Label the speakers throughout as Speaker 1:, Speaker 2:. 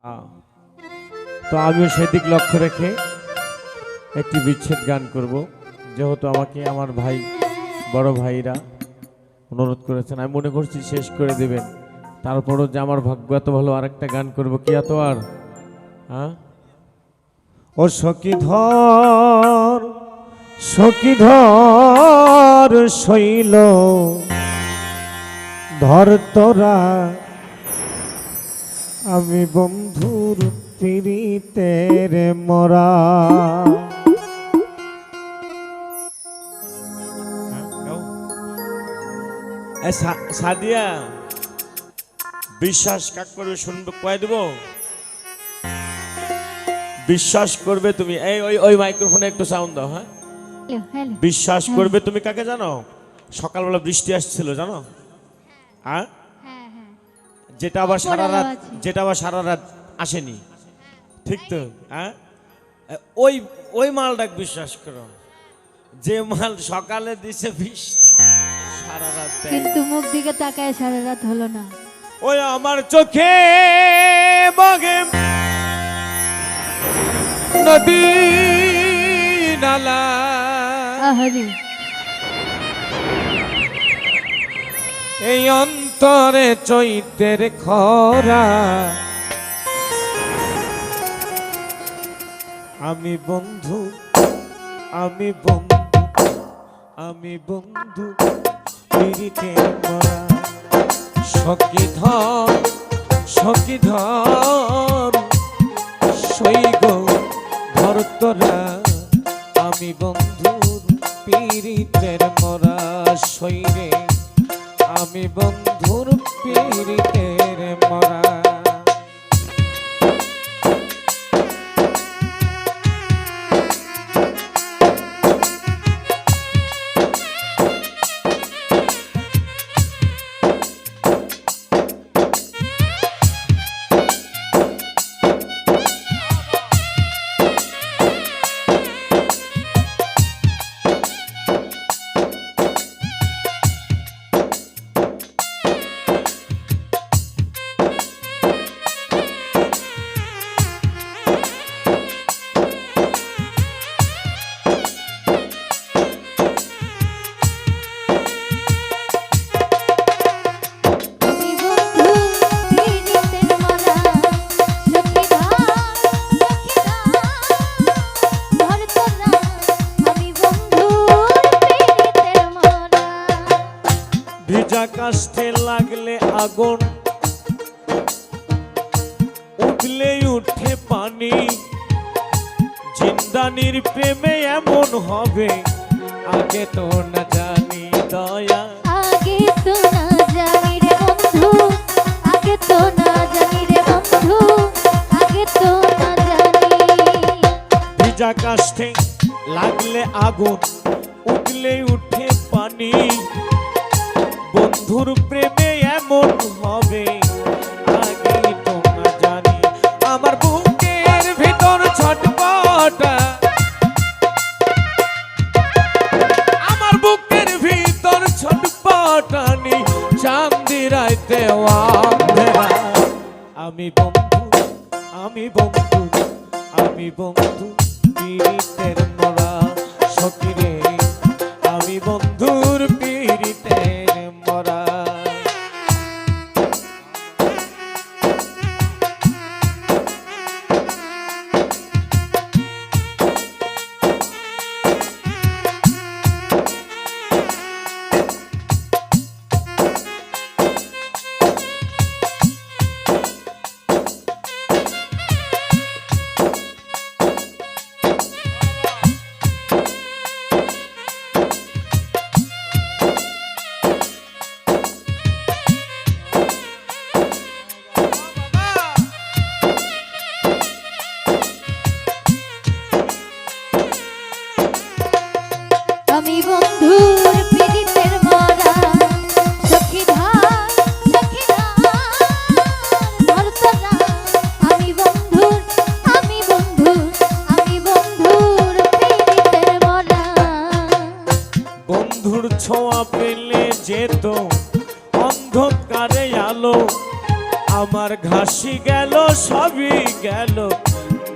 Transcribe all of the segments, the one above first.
Speaker 1: তো আমিও সেদিক লক্ষ্য রেখে একটি বিচ্ছেদ গান করব, যেহেতু আমাকে আমার ভাই বড় ভাইরা অনুরোধ করেছেন। আমি মনে করছি শেষ করে দেবেন, তারপরও যে আমার ভাগ্য এত ভালো আরেকটা গান করব কি এত আর। হ্যাঁ, ও সখীধর শৈল ধর তোরা, আমি বন্ধুর পিরিতের মরা। সাদিয়া বিশ্বাস কাক করবে শুনবে কয়ে দেব, বিশ্বাস করবে তুমি। এই ওই ওই মাইক্রোফোনে একটু সাউন্ড দাও। হ্যাঁ, বিশ্বাস করবে তুমি কাকে জানো? সকালবেলা বৃষ্টি আসছিল জানো? হ্যাঁ, যেটা আবার সারা রাত আসেনি, ঠিক তো? হ্যাঁ, ওই ওই মালটাকে বিশ্বাস করো, যে মাল সকালে দিছে বৃষ্টি সারা রাত,
Speaker 2: কিন্তু মুখ দিকে তাকায় সারা রাত হলো না।
Speaker 1: ওই আমার চোখে বগে নদী নালা, এই অন্তরে চৈতের খরা, আমি বন্ধু পিরিতে মরা। সখীধর সৈগ ধর তোরা, আমি বন্ধুর পিরিতের মরা। সৈরে আমি বন্ধুর পিরিতের মরা। ভিজা কাষ্ঠে লাগলে আগুন, উঠলেই উঠে পানি। জিন্দানির প্রেমে এমন হবে, আগে তো না জানি দয়া,
Speaker 2: আগে তো না জানি রে বন্ধু, আগে তো না জানি রে বন্ধু, আগে তো না জানি।
Speaker 1: ভিজা কাষ্ঠে লাগলে আগুন, উঠলেই উঠে পানি। বন্ধুর প্রেমে এমন হবে, আগে তো না জানি। আমার বুকের ভিতর ছটপটা, আমার বুকের ভিতর ছটপটানি। চাঁদি রাইতে অন্ধেরা, আমি বন্ধু পিরিতের মরা। সখীরে আমি বন্ধুর পিরিতের মরা।
Speaker 2: আমি বন্ধুর পিরিতের মরা। সখীধর ধর তোরা, আমি বন্ধুর পিরিতের মরা।
Speaker 1: বন্ধুর ছোঁয়া পেলে যেত অন্ধকারে আলো, আমার আমার ঘাসি গেল সবই গেল,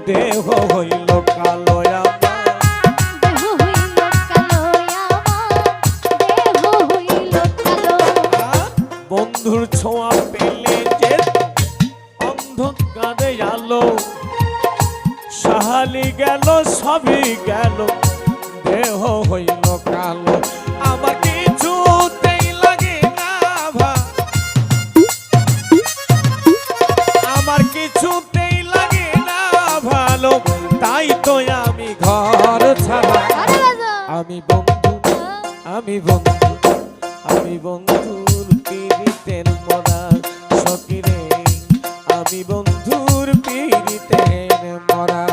Speaker 1: দেহ হইল কালো আমার।
Speaker 2: দেহ হইল কালো আমার, দেহ হইল কালো।
Speaker 1: বন্ধুর ছোঁয়া পেলে যে অন্ধকারে আলো, সাহালি গেল সবই গেল, দেহ হইল কালো। আমার কিছুতেই লাগে না আমার কিছুতেই লাগে না ভালো, তাই তো আমি ঘর ছাড়া।
Speaker 2: আরে বাজা
Speaker 1: আমি বন্ধু, আমি বন্ধু, আমি বন্ধুর পীড়িতের মরা সকিরে, আমি বন্ধুর পীড়িতের মরা।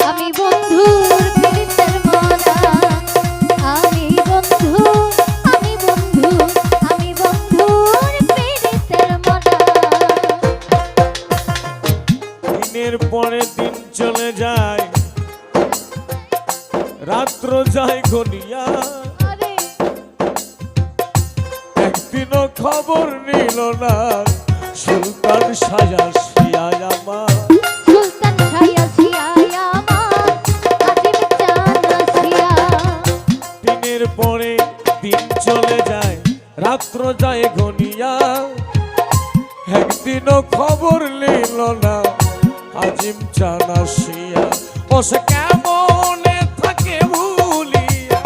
Speaker 2: আমি বন্ধুর পীড়িতের মরা, আমি বন্ধু, আমি বন্ধু, আমি বন্ধুর পীড়িতের মরা।
Speaker 1: দিনের পরে দিন চলে যায়, রাত্র যায় ঘনিয়া,
Speaker 2: আরে
Speaker 1: একদিনও খবর নিল না সুলতান সাজা শিয়ায় আমার।
Speaker 2: সুলতান ছায়া ছিয়ায় আমার, আজিম জানা ছিয়া।
Speaker 1: দিনের পরে দিন চলে যায়, রাত্র যায় ঘনিয়া, একদিনও খবর নিল না আজিম জানা শিয়া। ও সে কেমনে থাকে ভুলিয়া,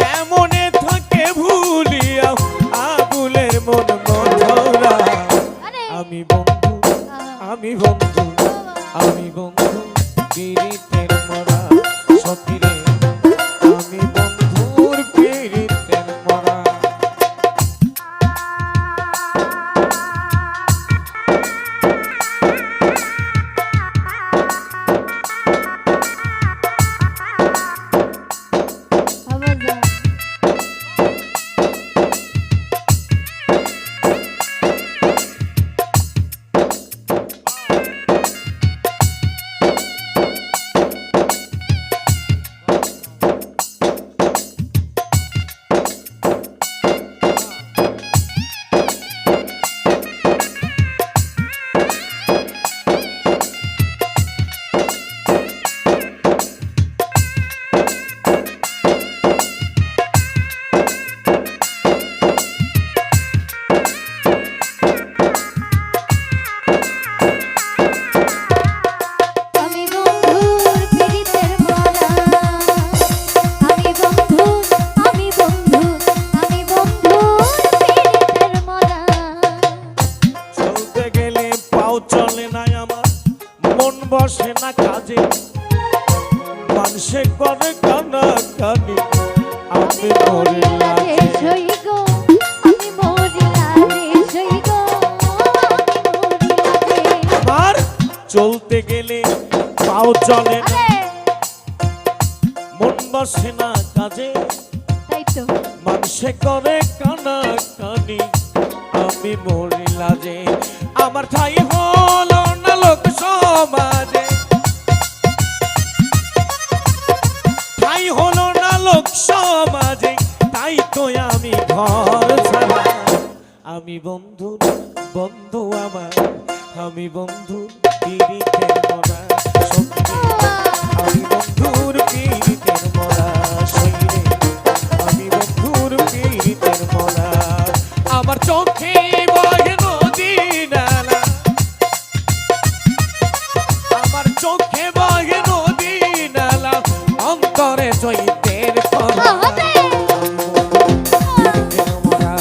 Speaker 1: কেমনে থাকে ভুলিয়া আগুলের মন মধুরা।
Speaker 2: আরে
Speaker 1: আমি বন্ধু, আমি বন্ধু, আমি বন্ধু পীড়িতের মরা সকিরে, আমি বন্ধুর পীড়িতের মরা।
Speaker 2: বাজা আমি বন্ধুর পীড়িতের মরা, আমি বন্ধু, আমি বন্ধু, আমি বন্ধুর পীড়িতের মরা।
Speaker 1: চলতে গেলে পাও চলে না আমার, মন বসে না কাজে, মানুষে করে কানা কানি, আমি মরে লাগে।
Speaker 2: সই গো, আমি মরি লাগে, সই গো, আমি মরি লাগে।
Speaker 1: আমার চলতে গেলে পাও চলে না,
Speaker 2: আরে
Speaker 1: মন বসে না কাজে,
Speaker 2: তাই তো
Speaker 1: মানুষে করে কানা কানি, আমি মরি লাজে। আমার ঠাই হলো না লোক সমাজে, ঠাই হলো না লোক সমাজে, তাই তো আমি ঘর ছাড়া। আমি বন্ধু, বন্ধু আমার, আমি বন্ধু পীড়িতের মরা সকিরে, আমি বন্ধুর পীড়িতের মরা সকিরে, আমি বন্ধুর পীড়িতের মরা। আমার চোখে বহে নদী নালা, আমার চোখে বহে নদী নালা, অন্তরে চৈতের কলা। পীড়িতের মরা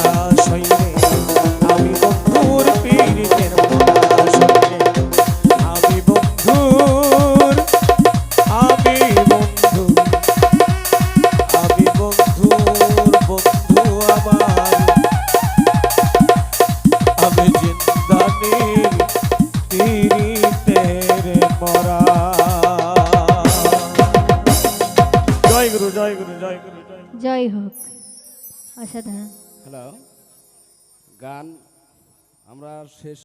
Speaker 1: আমি জিন্দানির তিরিতের মরা। জয় গুরু জয় গুরু জয় গুরু জয় গুরু।
Speaker 2: জয় হোক, অসাধারণ।
Speaker 3: হ্যালো, গান আমরা শেষ